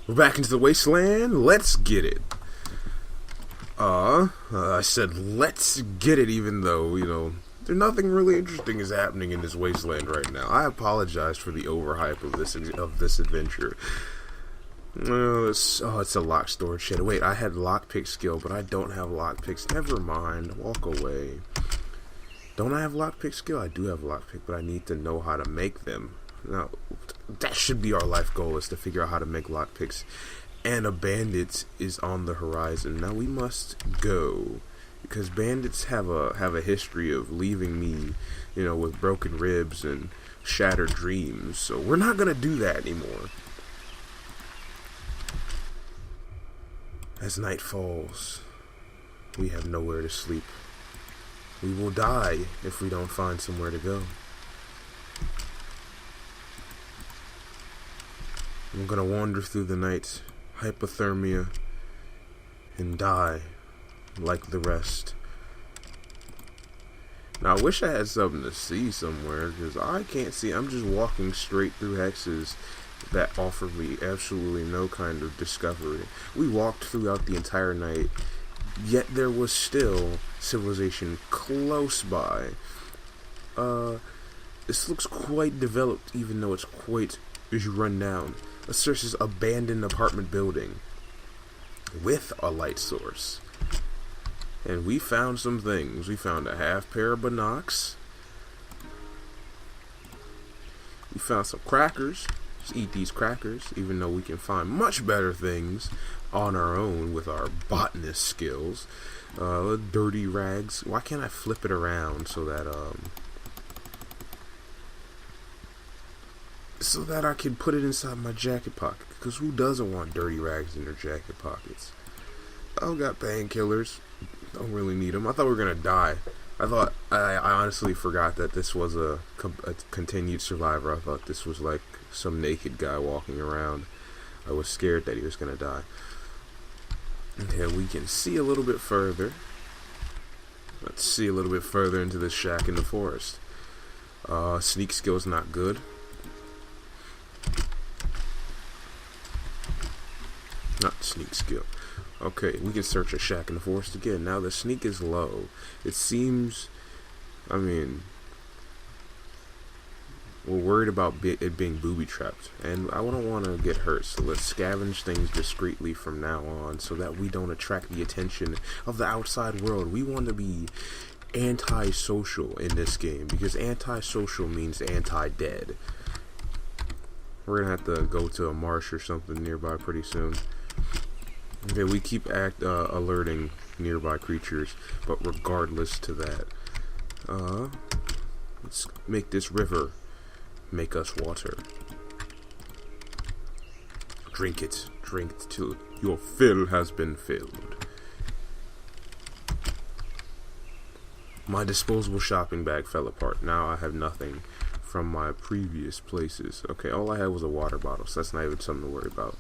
We're back into the wasteland. Let's get it. I said let's get it, even though, there's nothing really interesting is happening in this wasteland right now. I apologize for the overhype of this adventure. It's a lock storage shed. Wait, I had lockpick skill, but I don't have lockpicks. Never mind. Walk away. Don't I have lockpick skill? I do have lockpick, but I need to know how to make them. Now, that should be our life goal, is to figure out how to make lockpicks. And a bandit is on the horizon. Now we must go, because bandits have a history of leaving me, with broken ribs and shattered dreams. So we're not gonna do that anymore. As night falls, we have nowhere to sleep. We will die if we don't find somewhere to go. I'm gonna wander through the night, hypothermia, and die like the rest. Now, I wish I had something to see somewhere, because I can't see. I'm just walking straight through hexes that offer me absolutely no kind of discovery. We walked throughout the entire night, yet there was still civilization close by. This looks quite developed, even though it's quite run down. Let's search this abandoned apartment building with a light source. And we found some things. We found a half pair of binocs. We found some crackers. Let's eat these crackers, even though we can find much better things on our own with our botanist skills. Dirty rags. Why can't I flip it around so that I can put it inside my jacket pocket? Because who doesn't want dirty rags in their jacket pockets? I've got painkillers. Don't really need them. I thought we were gonna die. I honestly forgot that this was a continued survivor. I thought this was like some naked guy walking around. I was scared that he was gonna die. Okay, we can see a little bit further. Let's see a little bit further into this shack in the forest. Sneak skill's not good. Not sneak skill. Okay, we can search a shack in the forest again. Now the sneak is low. It seems, we're worried about it being booby-trapped. And I don't want to get hurt, so let's scavenge things discreetly from now on so that we don't attract the attention of the outside world. We want to be anti-social in this game, because anti-social means anti-dead. We're going to have to go to a marsh or something nearby pretty soon. Okay, we keep alerting nearby creatures, but regardless to that, let's make this river make us water. Drink it till your fill has been filled. My disposable shopping bag fell apart. Now I have nothing from my previous places. Okay, all I had was a water bottle, so that's not even something to worry about.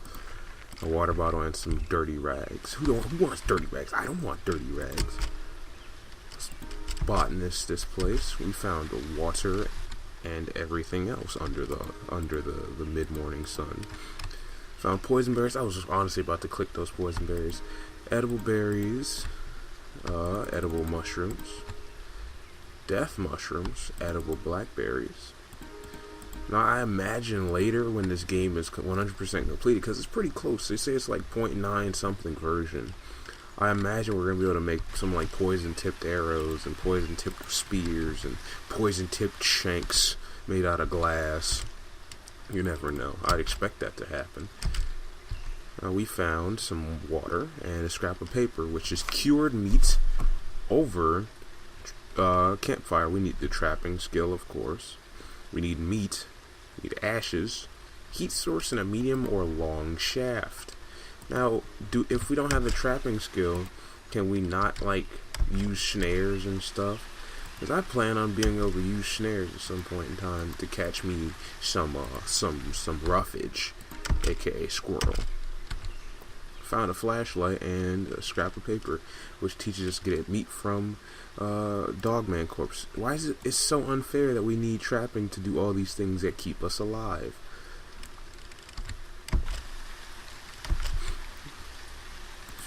A water bottle and some dirty rags. Who wants dirty rags? I don't want dirty rags. Let's botanist this place. We found water and everything else under the mid-morning sun. Found poison berries. I was just honestly about to click those poison berries. Edible berries. Edible mushrooms. Death mushrooms. Edible blackberries. Now, I imagine later when this game is 100% completed, because it's pretty close. They say it's like 0.9 something version. I imagine we're going to be able to make some like poison-tipped arrows and poison-tipped spears and poison-tipped shanks made out of glass. You never know. I'd expect that to happen. We found some water and a scrap of paper, which is cured meat over campfire. We need the trapping skill, of course. We need meat. We need ashes, heat source, and a medium or long shaft. Now, if we don't have the trapping skill, can we not use snares and stuff? Because I plan on being able to use snares at some point in time to catch me some roughage, aka squirrel. Found a flashlight and a scrap of paper, which teaches us to get meat from Dogman corpse. Why is it's so unfair that we need trapping to do all these things that keep us alive?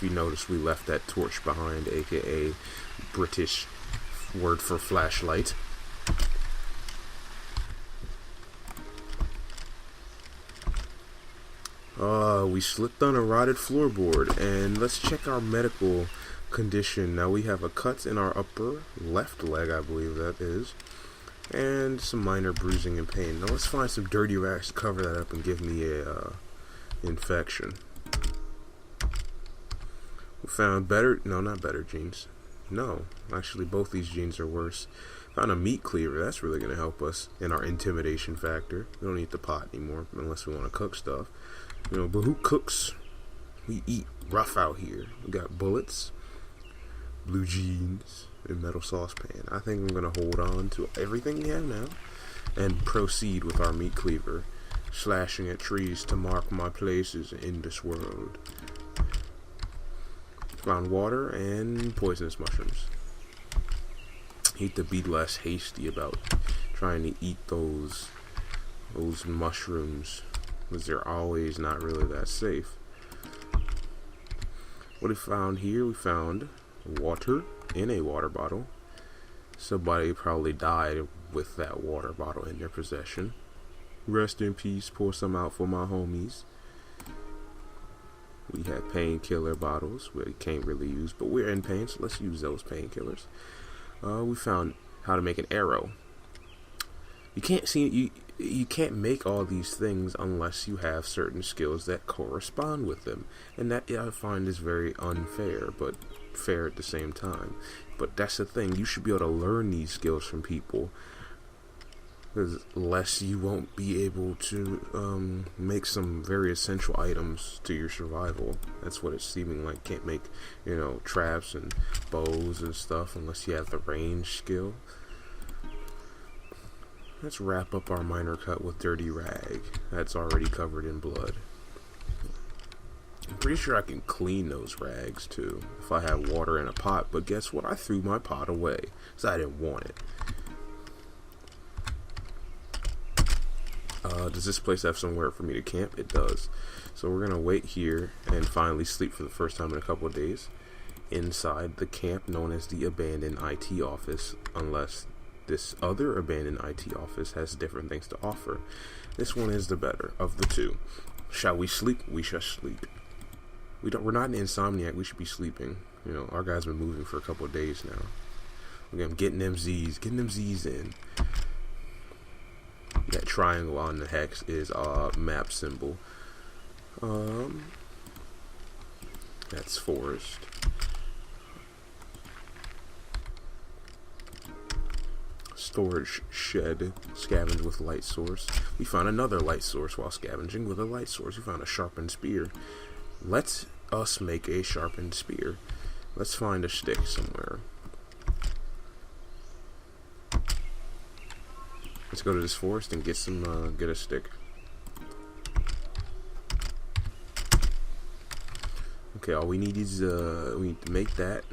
If you notice, we left that torch behind, aka British word for flashlight. We slipped on a rotted floorboard, and let's check our medical condition. Now we have a cut in our upper left leg, I believe that is, and some minor bruising and pain. Now let's find some dirty rags to cover that up and give me a infection. We found not better jeans. No, actually both these jeans are worse. Found a meat cleaver. That's really going to help us in our intimidation factor. We don't eat the pot anymore unless we want to cook stuff. You know, but who cooks? We eat rough out here. We got bullets, blue jeans, and metal saucepan. I think I'm going to hold on to everything we have now and proceed with our meat cleaver, slashing at trees to mark my places in this world. Found water and poisonous mushrooms. Need to be less hasty about trying to eat those mushrooms, because they're always not really that safe. What we found here, we found water in a water bottle. Somebody probably died with that water bottle in their possession. Rest in peace, pour some out for my homies. We had painkiller bottles we can't really use, but we're in pain, so let's use those painkillers. We found how to make an arrow. You can't make all these things unless you have certain skills that correspond with them, and that I find is very unfair, but fair at the same time. But that's the thing, you should be able to learn these skills from people, because less you won't be able to make some very essential items to your survival. That's what it's seeming like. Can't make, traps and bows and stuff unless you have the range skill. Let's wrap up our minor cut with dirty rag that's already covered in blood. I'm pretty sure I can clean those rags too if I have water in a pot, but guess what? I threw my pot away because I didn't want it. Does this place have somewhere for me to camp? It does. So we're going to wait here and finally sleep for the first time in a couple of days inside the camp known as the abandoned IT office, unless this other abandoned IT office has different things to offer. This one is the better of the two. Shall we sleep? We shall sleep. We're not an insomniac. We should be sleeping. Our guy's been moving for a couple of days now. I'm getting them Z's in. That triangle on the hex is a map symbol. That's forest. Storage shed. Scavenge with light source. We found another light source while scavenging with a light source. We found a sharpened spear. Let us make a sharpened spear. Let's find a stick somewhere. Let's go to this forest and get a stick. Okay, all we need is we need to make that,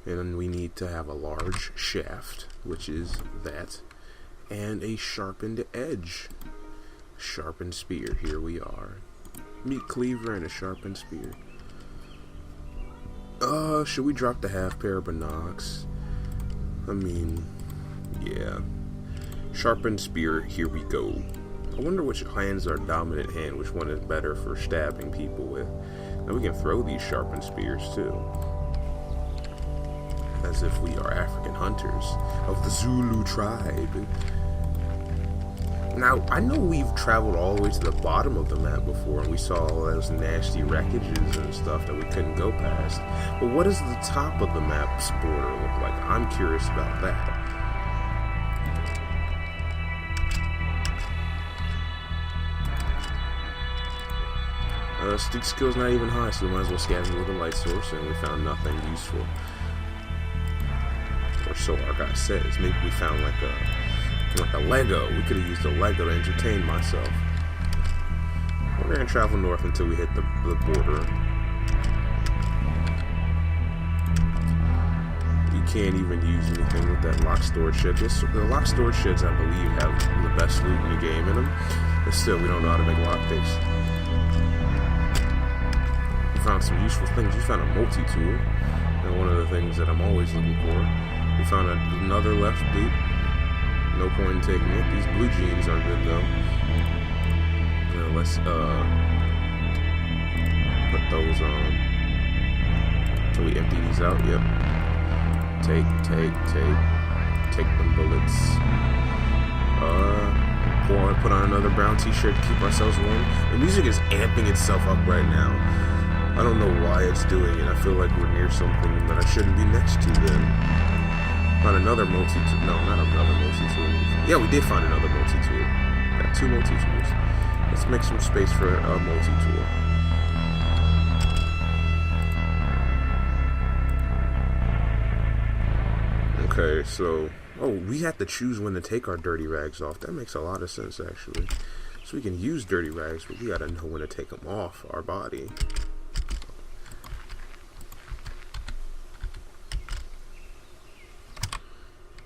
and then we need to have a large shaft, which is that, and a sharpened edge. Sharpened spear. Here we are. Meat cleaver and a sharpened spear. Should we drop the half pair of binocs? I mean, yeah. Sharpened spear, here we go. I wonder which hand's our dominant hand, which one is better for stabbing people with. Now we can throw these sharpened spears too. As if we are African hunters of the Zulu tribe. Now, I know we've traveled all the way to the bottom of the map before, and we saw all those nasty wreckages and stuff that we couldn't go past. But what does the top of the map's border look like? I'm curious about that. Stick skill's not even high, so we might as well scavenge with a light source, and we found nothing useful. Or so our guy says. Maybe we found like a Lego. We could have used a Lego to entertain myself. We're gonna travel north until we hit the border. You can't even use anything with that locked storage shed. The locked storage sheds, I believe, have the best loot in the game in them. But still, we don't know how to make lockpicks. We found found some useful things. We found a multi-tool, and one of the things that I'm always looking for. We found another left boot. No point in taking it. These blue jeans are good though. Let's put those on. Can we empty these out? Yep. Take them bullets. Put on another brown t-shirt to keep ourselves warm. The music is amping itself up right now. I don't know why it's doing it. I feel like we're near something that I shouldn't be next to then. Found another multi-tool. No, not another multi-tool. Yeah, we did find another multi-tool. Got 2 multi-tools. Let's make some space for a multi-tool. Okay, so... Oh, we have to choose when to take our dirty rags off. That makes a lot of sense, actually. So we can use dirty rags, but we gotta know when to take them off our body.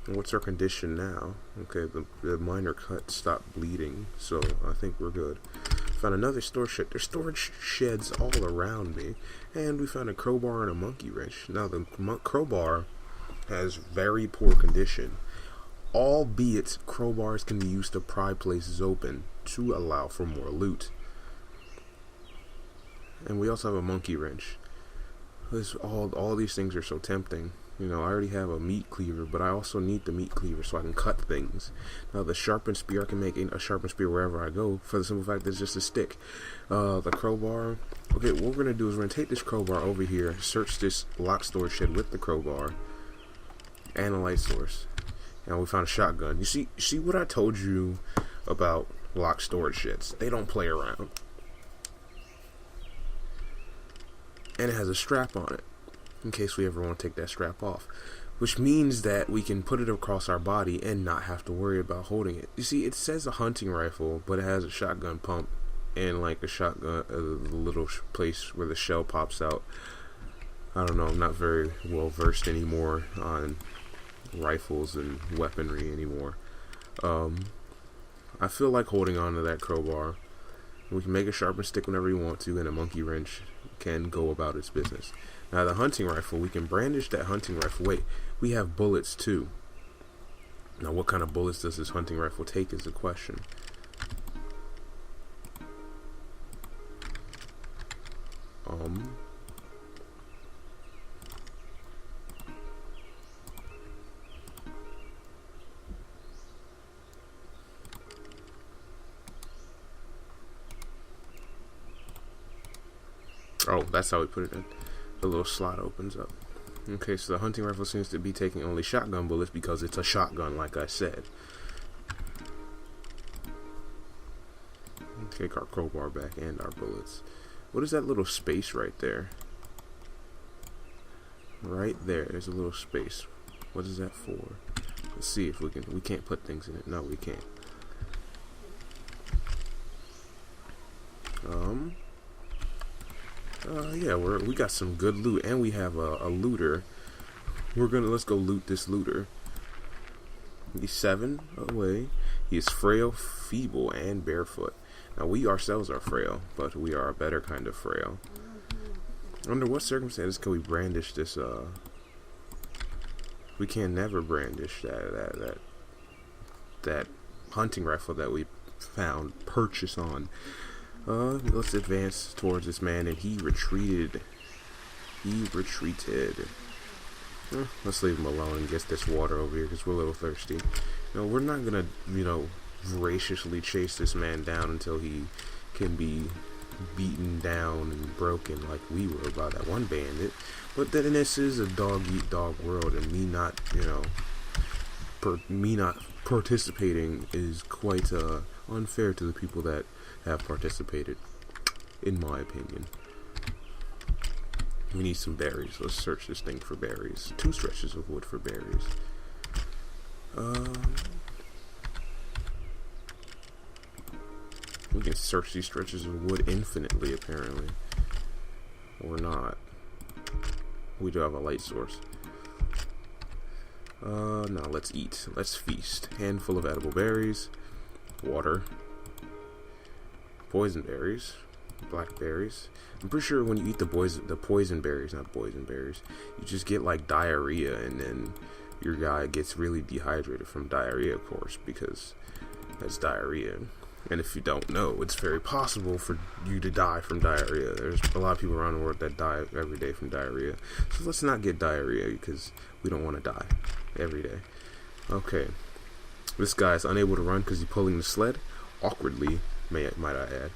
And what's our condition now? Okay, the minor cut stopped bleeding, so I think we're good. Found another storage shed. There's storage sheds all around me. And we found a crowbar and a monkey wrench. Now, the crowbar has very poor condition, albeit crowbars can be used to pry places open to allow for more loot. And we also have a monkey wrench. All these things are so tempting. You know, I already have a meat cleaver, but I also need the meat cleaver so I can cut things. Now, the sharpened spear, I can make a sharpened spear wherever I go, for the simple fact that it's just a stick. The crowbar. Okay, what we're going to do is we're going to take this crowbar over here, search this locked storage shed with the crowbar, and a light source. And we found a shotgun. You see what I told you about locked storage sheds? They don't play around. And it has a strap on it, in case we ever want to take that strap off, which means that we can put it across our body and not have to worry about holding it. You see, it says a hunting rifle, but it has a shotgun pump and like a shotgun, a little place where the shell pops out. I don't know, I'm not very well versed anymore on rifles and weaponry anymore. I feel like holding on to that crowbar. We can make a sharpened stick whenever you want to, and a monkey wrench can go about its business. Now, the hunting rifle, we can brandish that hunting rifle. Wait, we have bullets too. Now, what kind of bullets does this hunting rifle take is the question. Oh, that's how we put it in. The little slot opens up. Okay, so the hunting rifle seems to be taking only shotgun bullets because it's a shotgun, like I said. Take our crowbar back and our bullets. What is that little space right there? Right there, there's a little space. What is that for? Let's see if we can. We can't put things in it. No, we can't. Yeah, we got some good loot, and we have a looter. Let's go loot this looter. He's 7 away. He is frail, feeble, and barefoot. Now, we ourselves are frail, but we are a better kind of frail. Under what circumstances can we brandish this? We can never brandish that hunting rifle that we found purchase on. Let's advance towards this man, and he retreated. Let's leave him alone and get this water over here because we're a little thirsty. No, we're not gonna, voraciously chase this man down until he can be beaten down and broken like we were by that one bandit. But then this is a dog-eat-dog world, and me not participating is quite unfair to the people that have participated, in my opinion. We need some berries. Let's search this thing for berries. 2 stretches of wood for berries. We can search these stretches of wood infinitely, apparently. Or not. We do have a light source. Now let's eat. Let's feast. Handful of edible berries. Water. Poison berries. Blackberries. I'm pretty sure when you eat the poison berries, not boysenberries, you just get like diarrhea, and then your guy gets really dehydrated from diarrhea, of course, because that's diarrhea. And if you don't know, it's very possible for you to die from diarrhea. There's a lot of people around the world that die every day from diarrhea. So let's not get diarrhea, because we don't want to die every day. Okay. This guy is unable to run because he's pulling the sled. Awkwardly, might I add.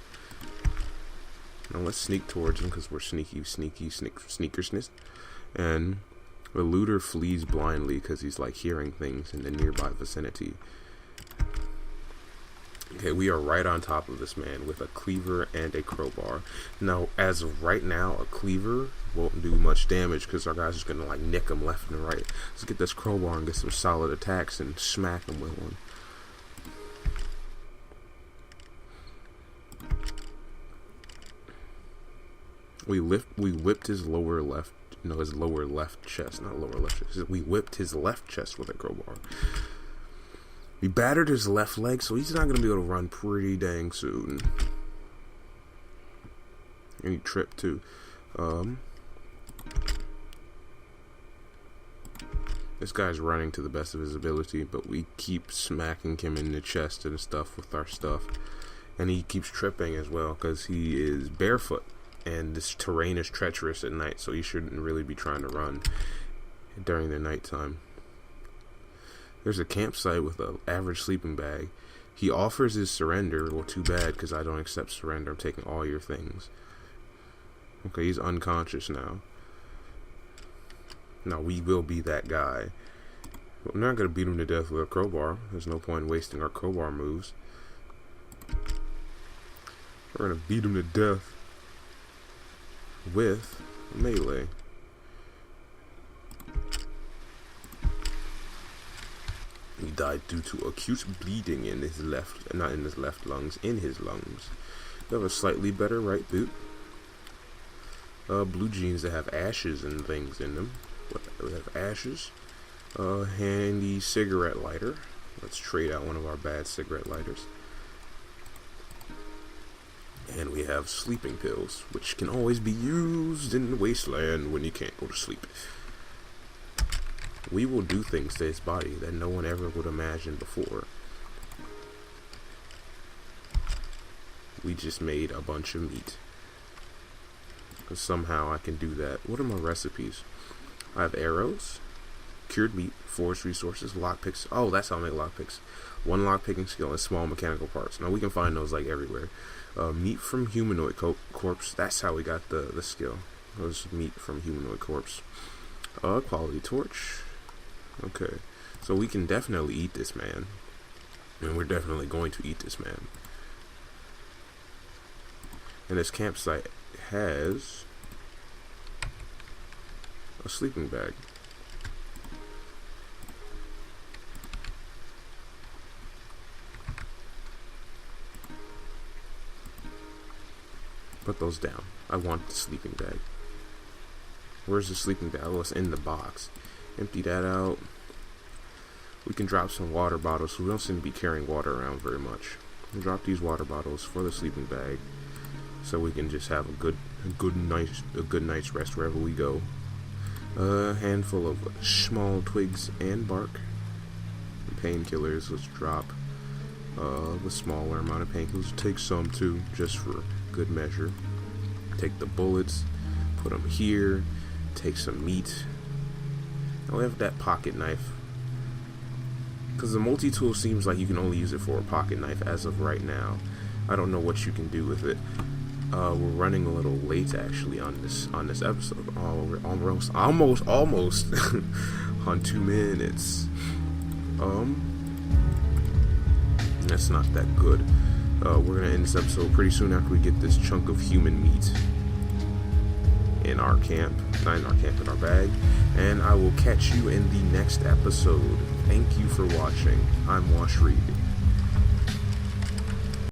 Now let's sneak towards him because we're sneakersness. And the looter flees blindly because he's like hearing things in the nearby vicinity. Okay, we are right on top of this man with a cleaver and a crowbar. Now, as of right now, a cleaver won't do much damage because our guy's just going to like nick him left and right. Let's get this crowbar and get some solid attacks and smack him with one. We whipped his lower left, his lower left chest, not lower left chest. We whipped his left chest with a crowbar. We battered his left leg, so he's not going to be able to run pretty dang soon. And he tripped too. This guy's running to the best of his ability, but we keep smacking him in the chest and stuff with our stuff. And he keeps tripping as well, because he is barefoot. And this terrain is treacherous at night, so he shouldn't really be trying to run during the nighttime. There's a campsite with an average sleeping bag. He offers his surrender. Well, too bad, because I don't accept surrender. I'm taking all your things. Okay, he's unconscious now. Now, we will be that guy. We're not going to beat him to death with a crowbar. There's no point in wasting our crowbar moves. We're going to beat him to death with melee. He died due to acute bleeding in his left, not in his left lungs, in his lungs. We have a slightly better right boot. Blue jeans that have ashes and things in them. We have ashes. Handy cigarette lighter. Let's trade out one of our bad cigarette lighters. And we have sleeping pills, which can always be used in the wasteland when you can't go to sleep. We will do things to his body that no one ever would imagine before. We just made a bunch of meat. Because somehow I can do that. What are my recipes? I have arrows, cured meat, forest resources, lockpicks. Oh, that's how I make lockpicks. One lockpicking skill and small mechanical parts. Now we can find those like everywhere. Meat from humanoid corpse. That's how we got the skill. It was meat from humanoid corpse. Quality torch. Okay, so we can definitely eat this man, and we're definitely going to eat this man. And this campsite has a sleeping bag. Put those down. I want the sleeping bag. Where's the sleeping bag? Oh, it's in the box. Empty that out. We can drop some water bottles, so we don't seem to be carrying water around very much. We'll drop these water bottles for the sleeping bag, so we can just have a good night's rest wherever we go. A handful of small twigs and bark. Painkillers. Let's drop a smaller amount of painkillers. Take some too, just for good measure. Take the bullets, put them here. Take some meat. Now we have that pocket knife, because the multi-tool seems like you can only use it for a pocket knife as of right now. I don't know what you can do with it. We're running a little late actually on this episode. Oh, we're almost on 2 minutes. That's not that good. We're gonna end this episode pretty soon after we get this chunk of human meat in our camp, not in our camp, in our bag. And I will catch you in the next episode. Thank you for watching. I'm Washreid.